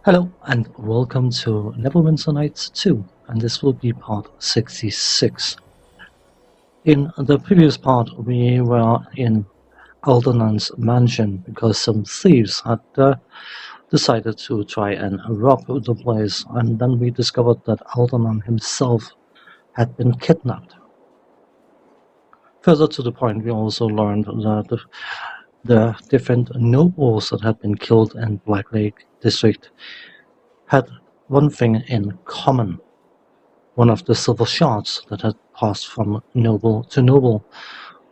Hello and welcome to Neverwinter Nights 2, and this will be part 66. In the previous part we were in Aldernan's mansion because some thieves had decided to try and rob the place, and then we discovered that Aldernan himself had been kidnapped. Further to the point, we also learned that the different nobles that had been killed in Black Lake District had one thing in common: one of the silver shards that had passed from noble to noble,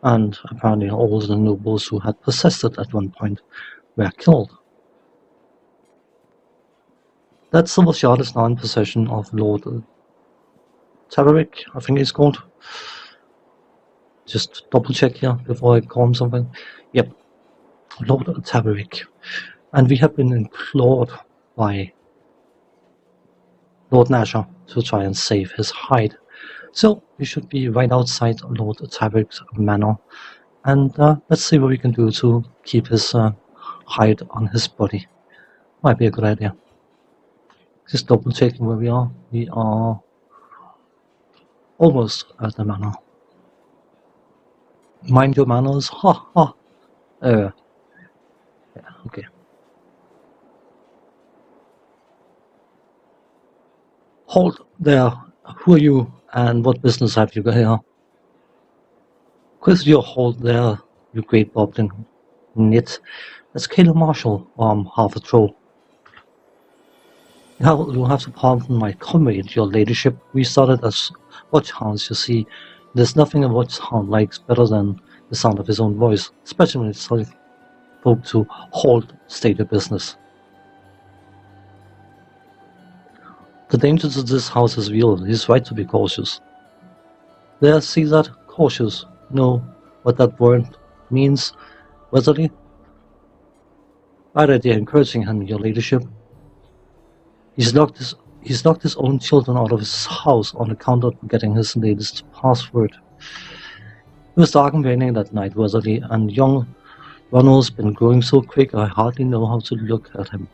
and apparently all the nobles who had possessed it at one point were killed. That silver shard is now in possession of Lord Tavorick, I think he's called. Just double check here before I call him something. Yep, Lord Tavorick. And we have been implored by Lord Nasher to try and save his hide. So we should be right outside Lord Tavorick's manor, and let's see what we can do to keep his hide on his body. Might be a good idea. Just double checking where we are. We are almost at the manor. Mind your manners, ha ha. Yeah, okay. Hold there. Who are you, and what business have you got here? Quit your hold there, you great bobbling nit. That's Caleb Marshall, or I'm half a troll. You'll have to pardon my comrade, your ladyship. We started as watchhounds, you see. There's nothing a watchhound likes better than the sound of his own voice, especially when it's telling folk to hold, state your business. The danger to this house is real. He's right to be cautious. There, see that? Cautious. Know what that word means, Wesley? Right idea, encouraging him, your ladyship. He's locked his own children out of his house on account of forgetting his latest password. It was dark and raining that night, Wesley, and young Ronald's been growing so quick I hardly know how to look at him.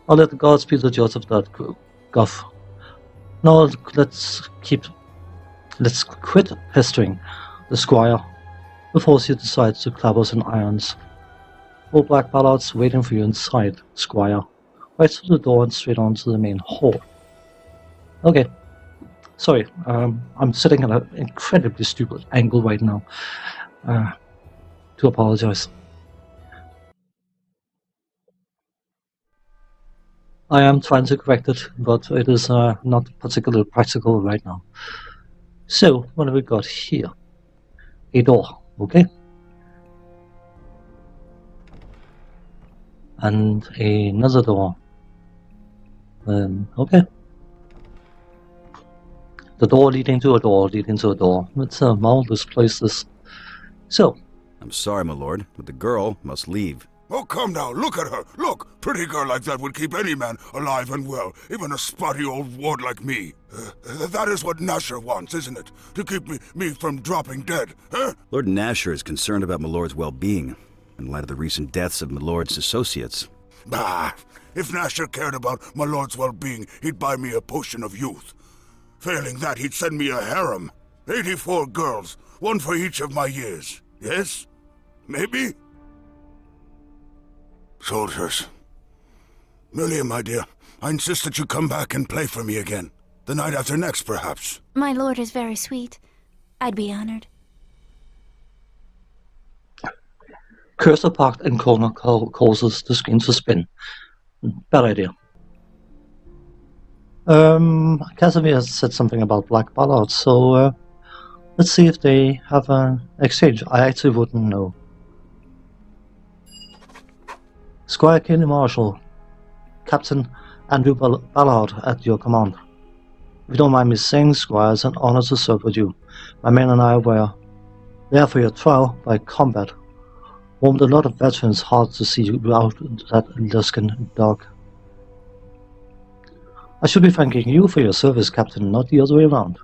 I'll let the gods be the judge of that, guff. Now let's quit pestering the squire before she decides to clap us in irons. 4 black ballards waiting for you inside, squire. Right through the door and straight on to the main hall. Okay. Sorry, I'm sitting at an incredibly stupid angle right now. To apologize. I am trying to correct it, but it is not particularly practical right now. So, what have we got here? A door, okay? And another door. Okay. The door leading to a door leading to a door. It's a marvelous place, this. So. I'm sorry, my lord, but the girl must leave. Oh, come now, look at her. Look, pretty girl like that would keep any man alive and well, even a spotty old ward like me. That is what Nasher wants, isn't it? To keep me from dropping dead, huh? Lord Nasher is concerned about my lord's well-being, in light of the recent deaths of my lord's associates. Bah! If Nasher cared about my lord's well-being, he'd buy me a potion of youth. Failing that, he'd send me a harem. 84 girls, one for each of my years. Yes? Maybe? Soldiers. Millie, my dear, I insist that you come back and play for me again. The night after next, perhaps. My lord is very sweet. I'd be honored. Cursor parked in corner causes the screen to spin. Bad idea. Casimir has said something about black ballards, so let's see if they have an exchange. I actually wouldn't know. Squire Kenny Marshall, Captain Andrew Ballard at your command. If you don't mind me saying, Squire, it's an honor to serve with you. My men and I were there for your trial by combat. Warmed a lot of veterans' hearts to see you out that Luskan dog. I should be thanking you for your service, Captain, not the other way around.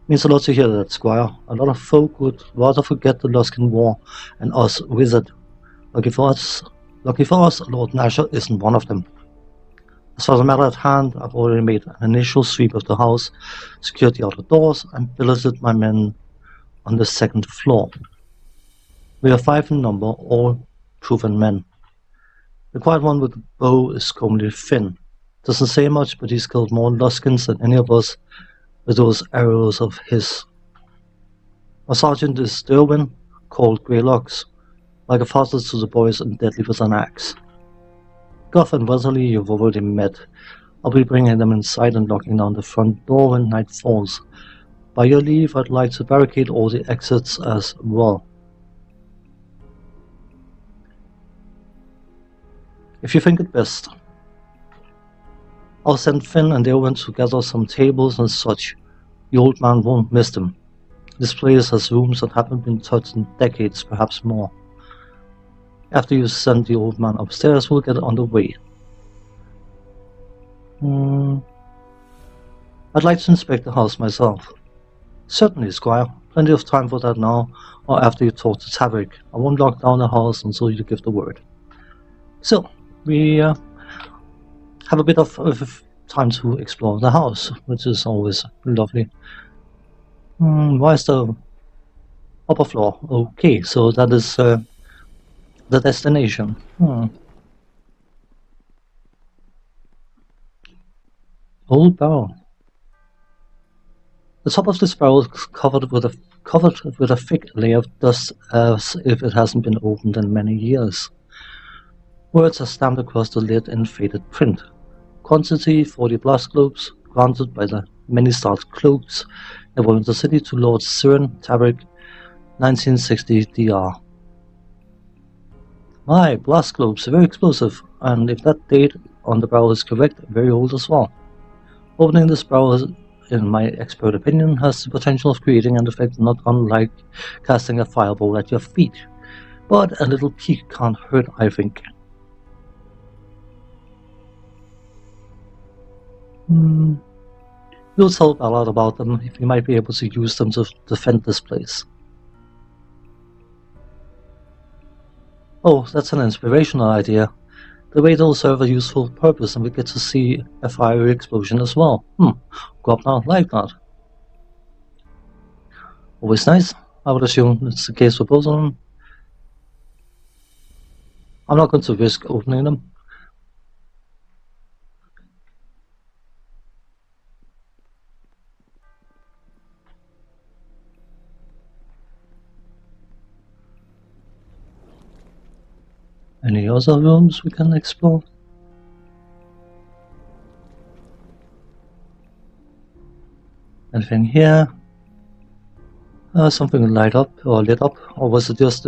Means a lot to hear that, Squire. A lot of folk would rather forget the Luskan War and us with it. Lucky for us, Lucky for us, Lord Nasher isn't one of them. As for the matter at hand, I've already made an initial sweep of the house, secured the outer doors, and billeted my men on the second floor. We are 5 in number, all proven men. The quiet one with the bow is commonly Finn. Doesn't say much, but he's killed more Luskins than any of us with those arrows of his. Our sergeant is Derwin, called Greylocks, like a father to the boys and deadly with an axe. Goff and Weatherly you've already met. I'll be bringing them inside and locking down the front door when night falls. By your leave, I'd like to barricade all the exits as well. If you think it best. I'll send Finn and Derwin to gather some tables and such. The old man won't miss them. This place has rooms that haven't been touched in decades, perhaps more. After you send the old man upstairs, we'll get on the way. I'd like to inspect the house myself. Certainly, Squire. Plenty of time for that now, or after you talk to Tavorick. I won't lock down the house until you give the word. So, we have a bit of time to explore the house, which is always lovely. Why is the upper floor? Okay, so that is the destination. Old barrel. The top of this barrel is covered with a thick layer of dust, as if it hasn't been opened in many years. Words are stamped across the lid in faded print. Quantity 40 blast globes, granted by the many-starred cloaks, Neverwinter City to Lord Siren Tavorick, 1960 DR. My, blast globes are very explosive, and if that date on the barrel is correct, very old as well. Opening this barrel, in my expert opinion, has the potential of creating an effect not unlike casting a fireball at your feet. But a little peek can't hurt, I think. We'll tell Ballard about them, if we might be able to use them to defend this place. Oh, that's an inspirational idea. The way it'll serve a useful purpose, and we get to see a fiery explosion as well. Go up now, like that. Always nice. I would assume it's the case for both of them. I'm not going to risk opening them. Any other rooms we can explore? Anything here? Something light up or lit up, or was it just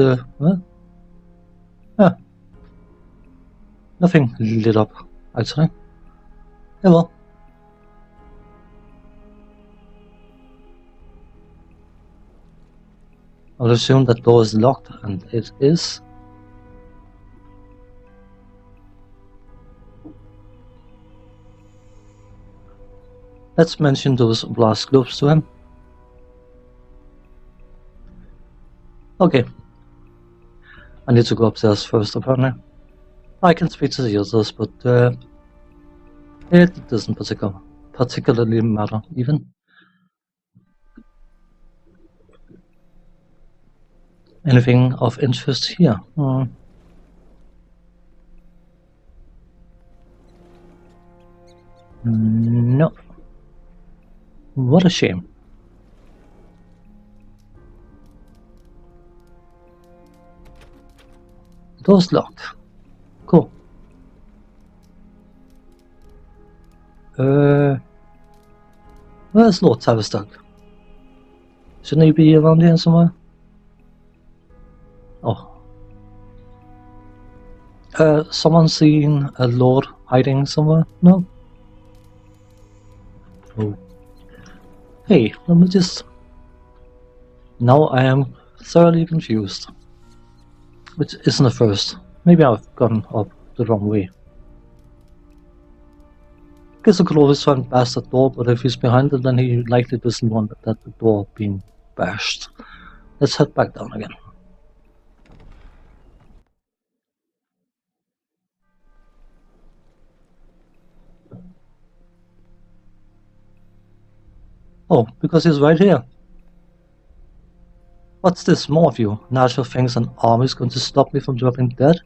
nothing lit up, actually. Yeah, well. I'll assume that door is locked, and it is. Let's mention those blast globes to him. Okay. I need to go upstairs first, apparently. I can speak to the others, but it doesn't particularly matter, even. Anything of interest here? No. What a shame. The door's locked. Cool. Where's Lord Tavistock? Shouldn't he be around here somewhere? Oh. Someone seen a lord hiding somewhere? No? Oh. Hey, let me just... Now I am thoroughly confused. Which isn't a first. Maybe I've gone up the wrong way. Guess I could always try and bash that door, but if he's behind it, then he likely doesn't want that door being bashed. Let's head back down again. Oh, because he's right here. What's this, more of you? Nashor thinks an army's going to stop me from dropping dead?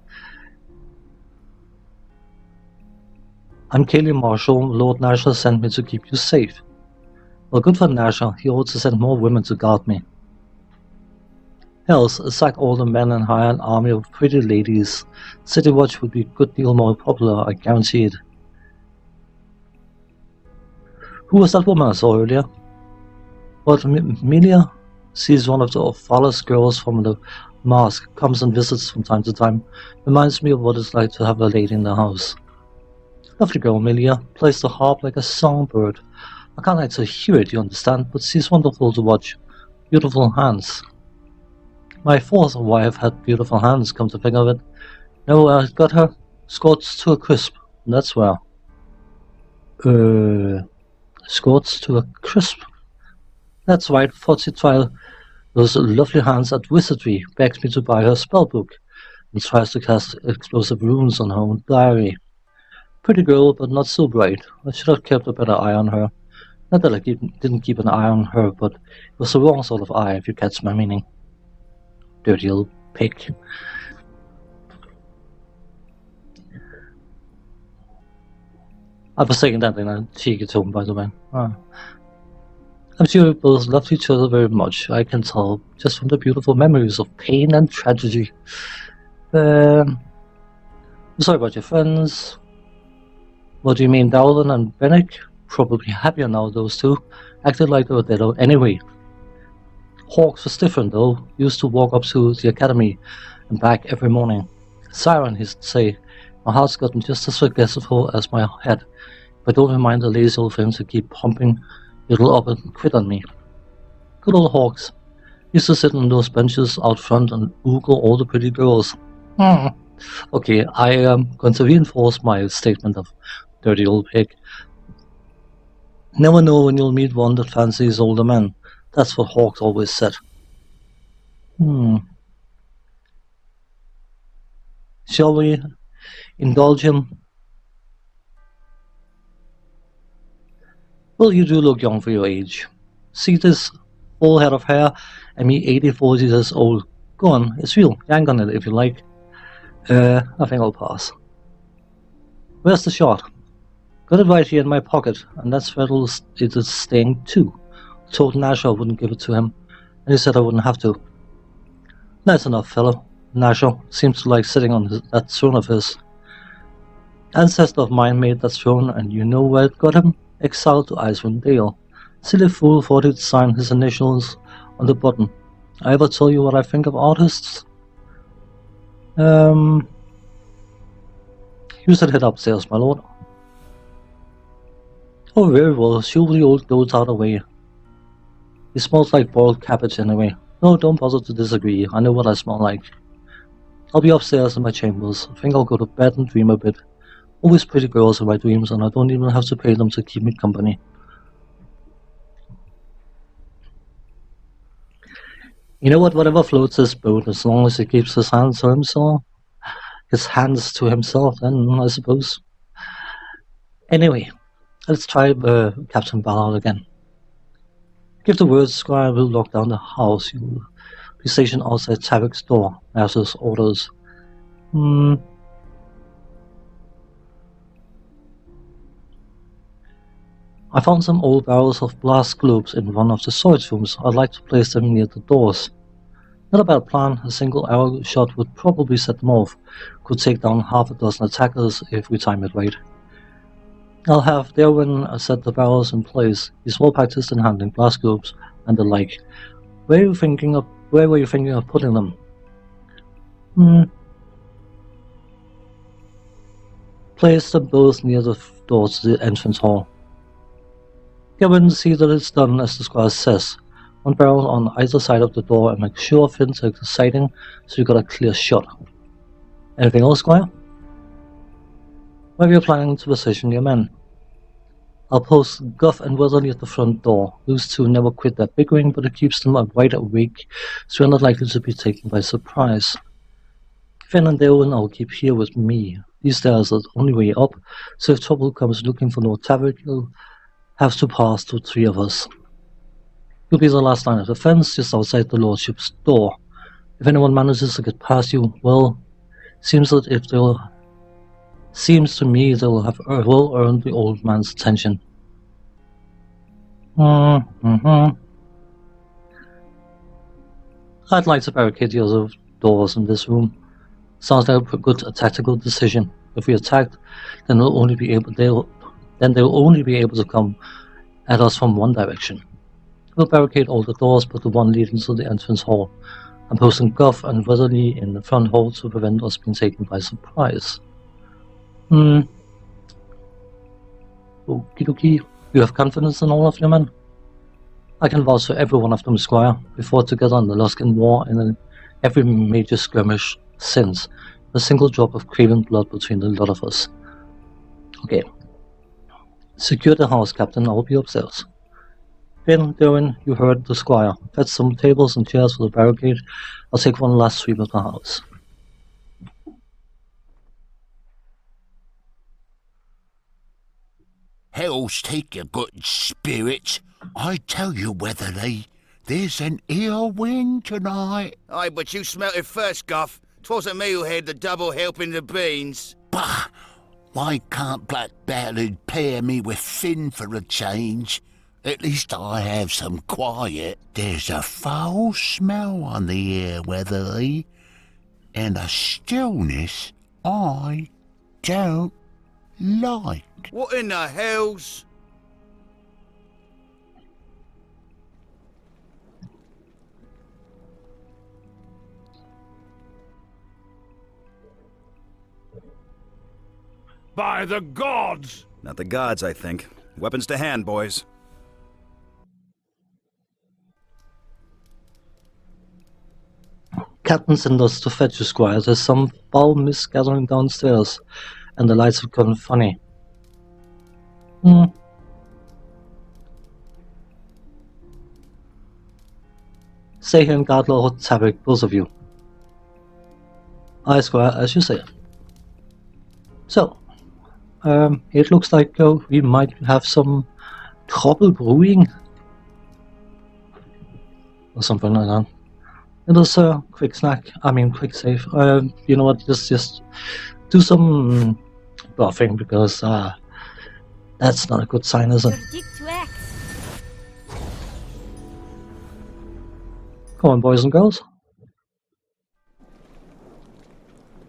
I'm Kaylee Marshall. Lord Nashor sent me to keep you safe. Well, good for Nashor. He ought to send more women to guard me. Else, aside all the men and hire an army of pretty ladies, City Watch would be a good deal more popular, I guarantee it. Who was that woman I saw earlier? What, Milia? She's one of the Offalas girls from the Mask, comes and visits from time to time. Reminds me of what it's like to have a lady in the house. Lovely girl, Milia. Plays the harp like a songbird. I can't actually hear it, you understand, but she's wonderful to watch. Beautiful hands. My fourth wife had beautiful hands, come to think of it. No, I got her scorched to a crisp. That's where. Scorched to a crisp. That's right, thought she'd try those lovely hands at wizardry, begs me to buy her spellbook, and tries to cast explosive runes on her own diary. Pretty girl, but not so bright. I should have kept a better eye on her. Not that I didn't keep an eye on her, but it was the wrong sort of eye, if you catch my meaning. Dirty old pig. I was saying that in a cheeky tone, by the way. I'm sure we both loved each other very much, I can tell, just from the beautiful memories of pain and tragedy. I'm sorry about your friends. What do you mean, Dowland and Bennick? Probably happier now, those two. Acted like they were dead anyway. Hawks was different, though. Used to walk up to the academy and back every morning. Siren, he'd say. My heart's gotten just as forgetful as my head. If I don't remind the lazy old things to keep pumping, it'll up and quit on me. Good old Hawks. Used to sit on those benches out front and oogle all the pretty girls. Okay, I am going to reinforce my statement of dirty old pig. Never know when you'll meet one that fancies older men. That's what Hawks always said. Shall we indulge him? Well, you do look young for your age. See this full head of hair and me 84 years old. Go on, it's real. Yank on it if you like. I think I'll pass. Where's the shot? Got it right here in my pocket, and that's where it is staying too. Told Nashor I wouldn't give it to him, and he said I wouldn't have to. Nice enough, fellow. Nashor seems to like sitting on that throne of his. Ancestor of mine made that throne, and you know where it got him? Exiled to Icewind Dale. Silly fool thought he'd sign his initials on the button. I ever tell you what I think of artists? You should head upstairs, my lord. Oh, very well. Shoo the old goats out of the way. He smells like boiled cabbage anyway. No, don't bother to disagree. I know what I smell like. I'll be upstairs in my chambers. I think I'll go to bed and dream a bit. Always pretty girls in my dreams, and I don't even have to pay them to keep me company. You know what? Whatever floats his boat, as long as he keeps his hands to himself. His hands to himself, then, I suppose. Anyway, let's try Captain Ballard again. Give the word, Squire will lock down the house. You will be stationed outside Tavorick's door, as his orders. I found some old barrels of blast globes in one of the storage rooms. I'd like to place them near the doors. Not a bad plan. A single arrow shot would probably set them off. Could take down half a dozen attackers if we time it right. I'll have Darwin set the barrels in place. He's well practiced in handling blast globes and the like. Where were you thinking of putting them? Place them both near the doors to the entrance hall. Darwin, see that it's done as the squire says. One barrel on either side of the door and make sure Finn takes the sighting so you got a clear shot. Anything else, Squire? Where are you planning to position your men? I'll post Guff and Weatherly at the front door. Those two never quit their bickering, but it keeps them wide awake, so we're not likely to be taken by surprise. Finn and Darwin I'll keep here with me. These stairs are the only way up, so if trouble comes looking for Lord Tavorick, you'll have to pass to three of us. You'll be the last line of defense, just outside the lordship's door. If anyone manages to get past you, well, seems to me they'll have well earned the old man's attention. I'd like to barricade the other doors in this room. Sounds like a good tactical decision. If we attacked, then they'll only be able to come at us from one direction. We'll barricade all the doors but the one leading to the entrance hall. I'm posting Guff and Weatherly in the front hall to prevent us being taken by surprise. Okie dokie. You have confidence in all of your men? I can vouch for every one of them, Squire. We fought together in the Luskan War and in every major skirmish since. A single drop of craven blood between the lot of us. Okay. Secure the house, Captain. I will be upstairs. Finn, Derwin, you heard the Squire. Fetch some tables and chairs for the barricade. I'll take one last sweep of the house. Hell's take your good spirits. I tell you, Weatherly, there's an ill wind tonight. Aye, but you smelt it first, Guff. 'Twasn't me who had the double helping the beans. Bah! Why can't Black Ballard pair me with Finn for a change? At least I have some quiet. There's a foul smell on the air, Weatherly, and a stillness I don't like. What in the hells? By the gods! Not the gods, I think. Weapons to hand, boys. Captain sent us to fetch you, Squire. There's some foul mist gathering downstairs, and the lights have gone funny. Stay here and guard Lord Tavorick, both of you. Aye, Squire, as you say. So, it looks like we might have some trouble brewing. Or something like that. It was a quick snack, quick save. You know what, just do some buffing, because that's not a good sign, is it? Come on, boys and girls.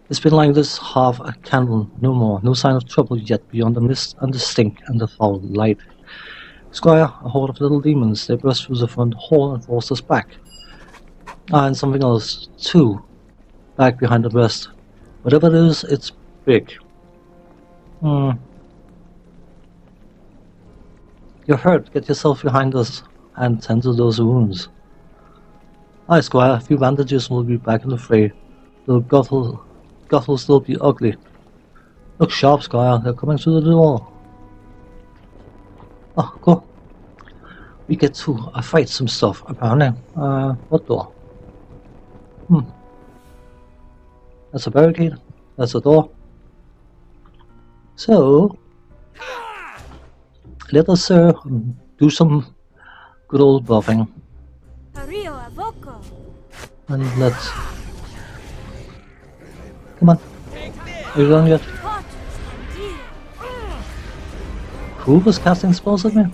It's been like this half a candle, no more. No sign of trouble yet beyond the mist and the stink and the foul light. Squire, a horde of little demons. They burst through the front hall and forced us back. And something else, too. Back behind the rest. Whatever it is, it's big. You're hurt. Get yourself behind us and tend to those wounds. Aye, Squire. A few bandages will be back in the fray. The gut will still be ugly. Look sharp, Squire. They're coming through the door. Oh, go. We get to fight some stuff, apparently. What door? That's a barricade. That's a door. So, let us do some good old buffing. And let's... Come on. Are you done yet? Who was casting spells at me?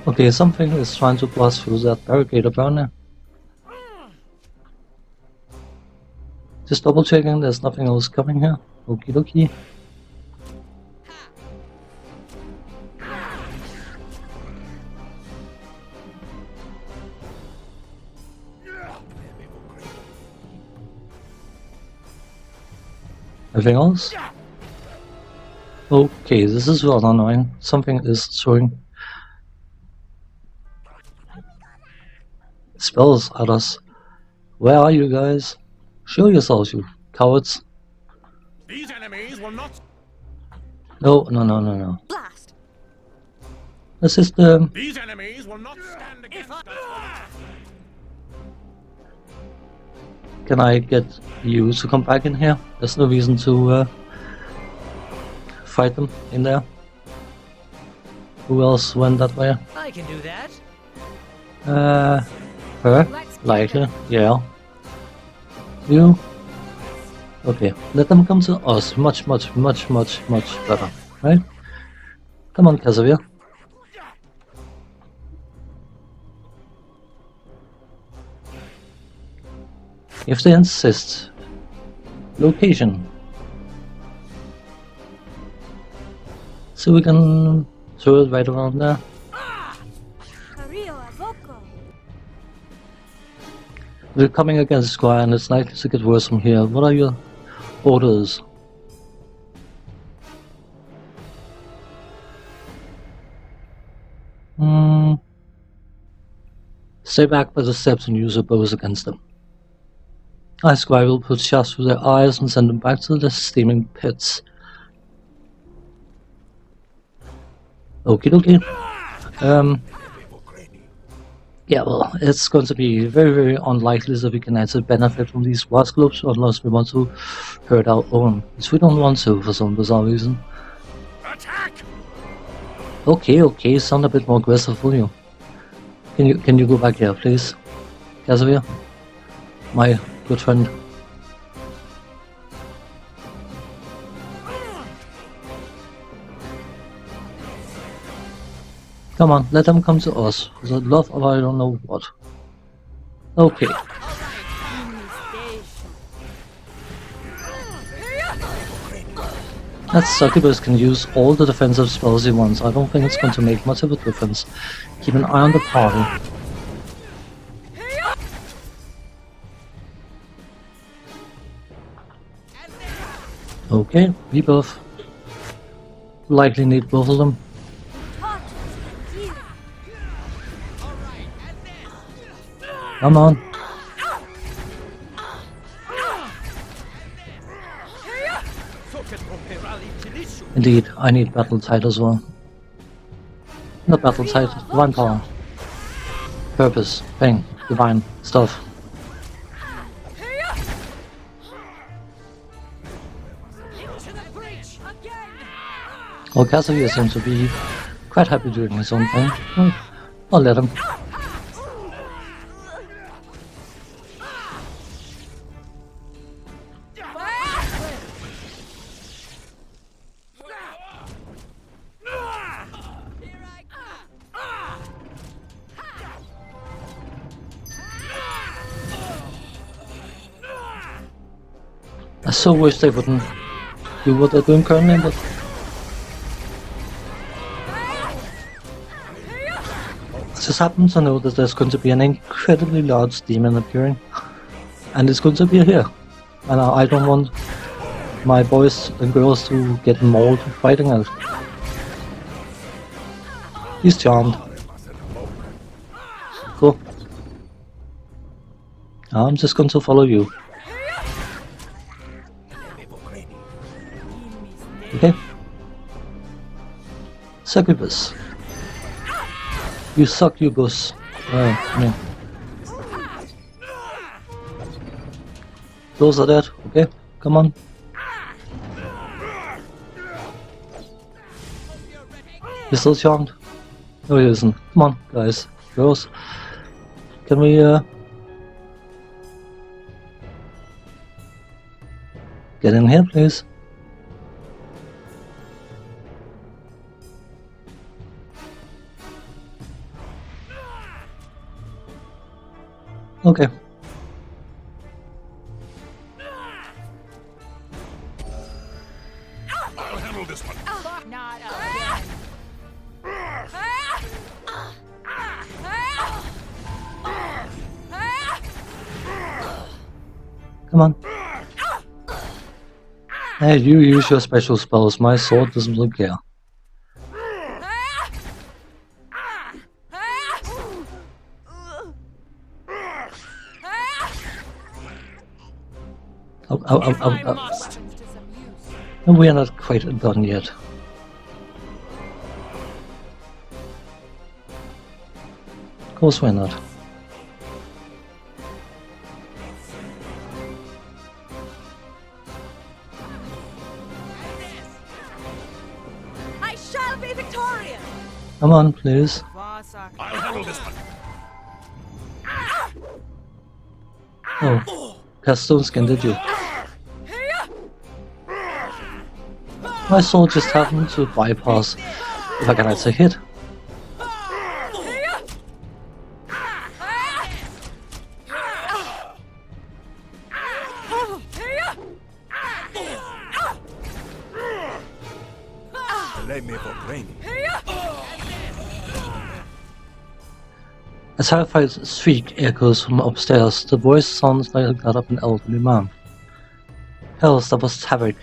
Okay, something is trying to blast through that barricade apparently. Just double checking there's nothing else coming here. Okie dokie. Anything else? Okay, this is rather annoying. Something is throwing spells at us. Where are you guys? Show yourselves, you cowards. These enemies will not... No. Blast. This is These enemies will not stand against us. can I get you to come back in here? There's no reason to fight them in there. Who else went that way? I can do that. Her? Likely, yeah. You? Okay, let them come to us. Much better, right? Come on, Casimir. If they insist. Location. So we can throw it right around there. We're coming against Squire and it's likely to get worse from here. What are your orders? Stay back by the steps and use your bows against them. Squire will put shafts through their eyes and send them back to the steaming pits. Okie dokie. Yeah, well, it's going to be very unlikely that we can actually benefit from these Wasp globes unless we want to hurt our own, which we don't want to for some bizarre reason. Attack! Okay, sound a bit more aggressive, will you? Can you go back here, please? Casimir? My good friend. Come on, let them come to us. For the love of I don't know what. Okay. That succubus can use all the defensive spells he wants. I don't think it's going to make much of a difference. Keep an eye on the party. Okay, we both likely need both of them. Come on. Indeed, I need battle tide as well. Not battle tide, divine power. Purpose, thing, divine stuff. Well, Casimir seems to be quite happy doing his own thing. Well, I'll let him. I so wish they wouldn't do what they're doing currently, but I just happen to know that there's going to be an incredibly large demon appearing, and it's going to be here, and I don't want my boys and girls to get mauled fighting out. He's charmed. Cool. I'm just going to follow you. Okay. Succubus. You succubus. Come here. Those are dead. Okay, come on. He's still charmed. No, he isn't. Come on, guys. Girls. Can we, get in here, please? Okay. I'll handle this one. Not again. Come on. Hey, you use your special spells. My sword doesn't really care. No, we are not quite done yet. Of course we're not. Come on, please. I'll handle this one. Oh, cast stone skin, did you? My sword just happened to bypass if I can actually hit. Lay me for brain. A terrified shriek echoes from upstairs. The voice sounds like that of an elderly man. Hells, that was Tavorick.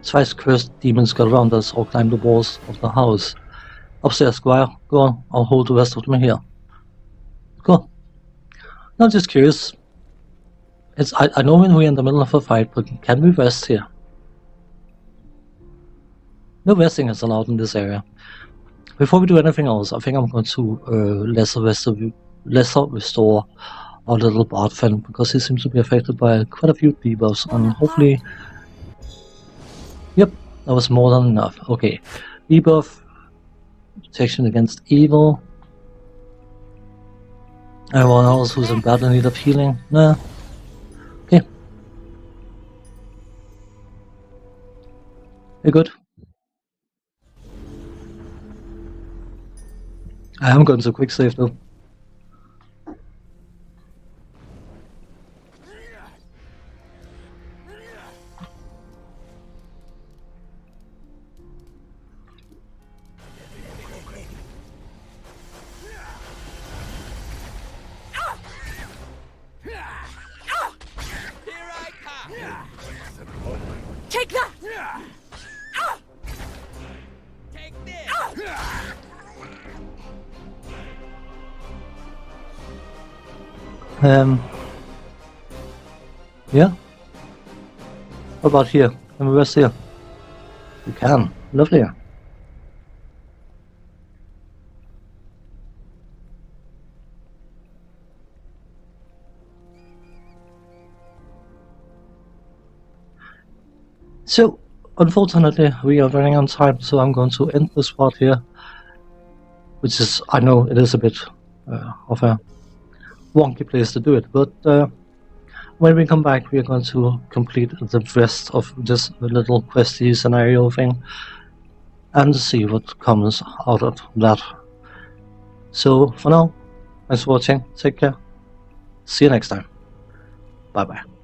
Thrice cursed demons got around us or climbed the walls of the house. Upstairs, Squire. Go on, I'll hold the rest of them here. Go. I'm just curious. I know when we're in the middle of a fight, but can we rest here? No resting is allowed in this area. Before we do anything else, I think I'm going to lesser restore our little bard friend, because he seems to be affected by quite a few debuffs, and hopefully... Yep, that was more than enough. Okay, debuff, protection against evil. Anyone else who's in bad need of healing? Nah. Okay. You're good. I am going to quick save though. Take that! Take this! Yeah? How about here? Can we rest here? We can. Lovely. So, unfortunately, we are running on time, so I'm going to end this part here. Which is, I know it is a bit of a wonky place to do it, but when we come back, we are going to complete the rest of this little questy scenario thing and see what comes out of that. So, for now, thanks for watching, take care, see you next time, bye bye.